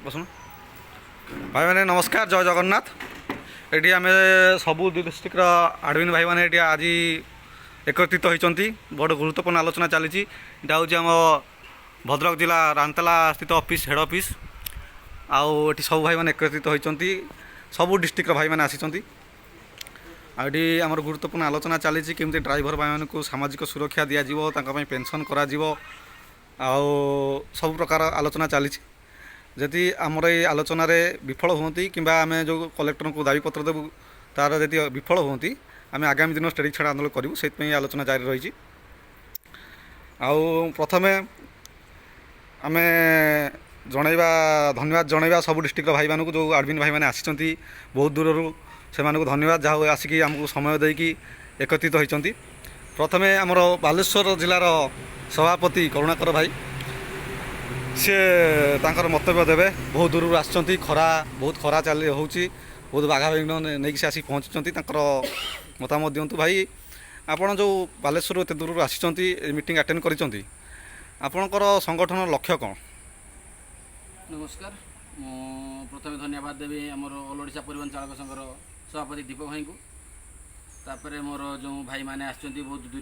बसुन भाई मैंने नमस्कार जय जगन्नाथ। ये आम सबू डिस्ट्रिक्टर आडमिन भाई मैंने आज एकत्रित होती बड़ गुरुत्वपूर्ण आलोचना चली। यहाँ हूँ आम भद्रक जिला रांतला स्थित ऑफिस हेड ऑफिस आउ सब भाई मैंने एकत्रित होती सबू डिस्ट्रिक्टर भाई मैंने आसी आम गुरुत्वपूर्ण आलोचना चली केमती ड्राइवर भाई को सामाजिक सुरक्षा दिज्व पेंशन करा सब प्रकार आलोचना चली। जदि आमर ये आलोचन विफल होती कि आम जो कलेक्टर को दाबीपत्र देवु तार जदि विफल होती आम आगामी दिन स्टेरिक छाड़ आंदोलन करूँ से आलोचना जारी रही। प्रथमे आम जनइबा धन्यवाद जनइबा सब डिस्ट्रिक्ट भाई मानक जो आडमिन भाई मैंने आसी बहुत दूर से धन्यवाद जहाँ आसिक आमको समय देकी एकत्रित होती। प्रथमे आमर बालेश्वर जिलार सभापति करुणाकर भाई सी तांकर मंतव्य देवे बहुत दूर आसुँच खरा बहुत खरा चली हो बहुत बाघा नहीं से आसी पहुँची मतामत दिंतु भाई आपड़ जो बालेश्वर एत दूर आसी मीटिंग अटेंड करिसेंती आपणकर संगठन लक्ष्य कौन? नमस्कार प्रथम धन्यवाद देवी आमर ऑल ओडिशा परिवहन चालक संघर सभापति दीपक भाई को तापर मोर जो भाई मैंने आसुँच बहुत दूर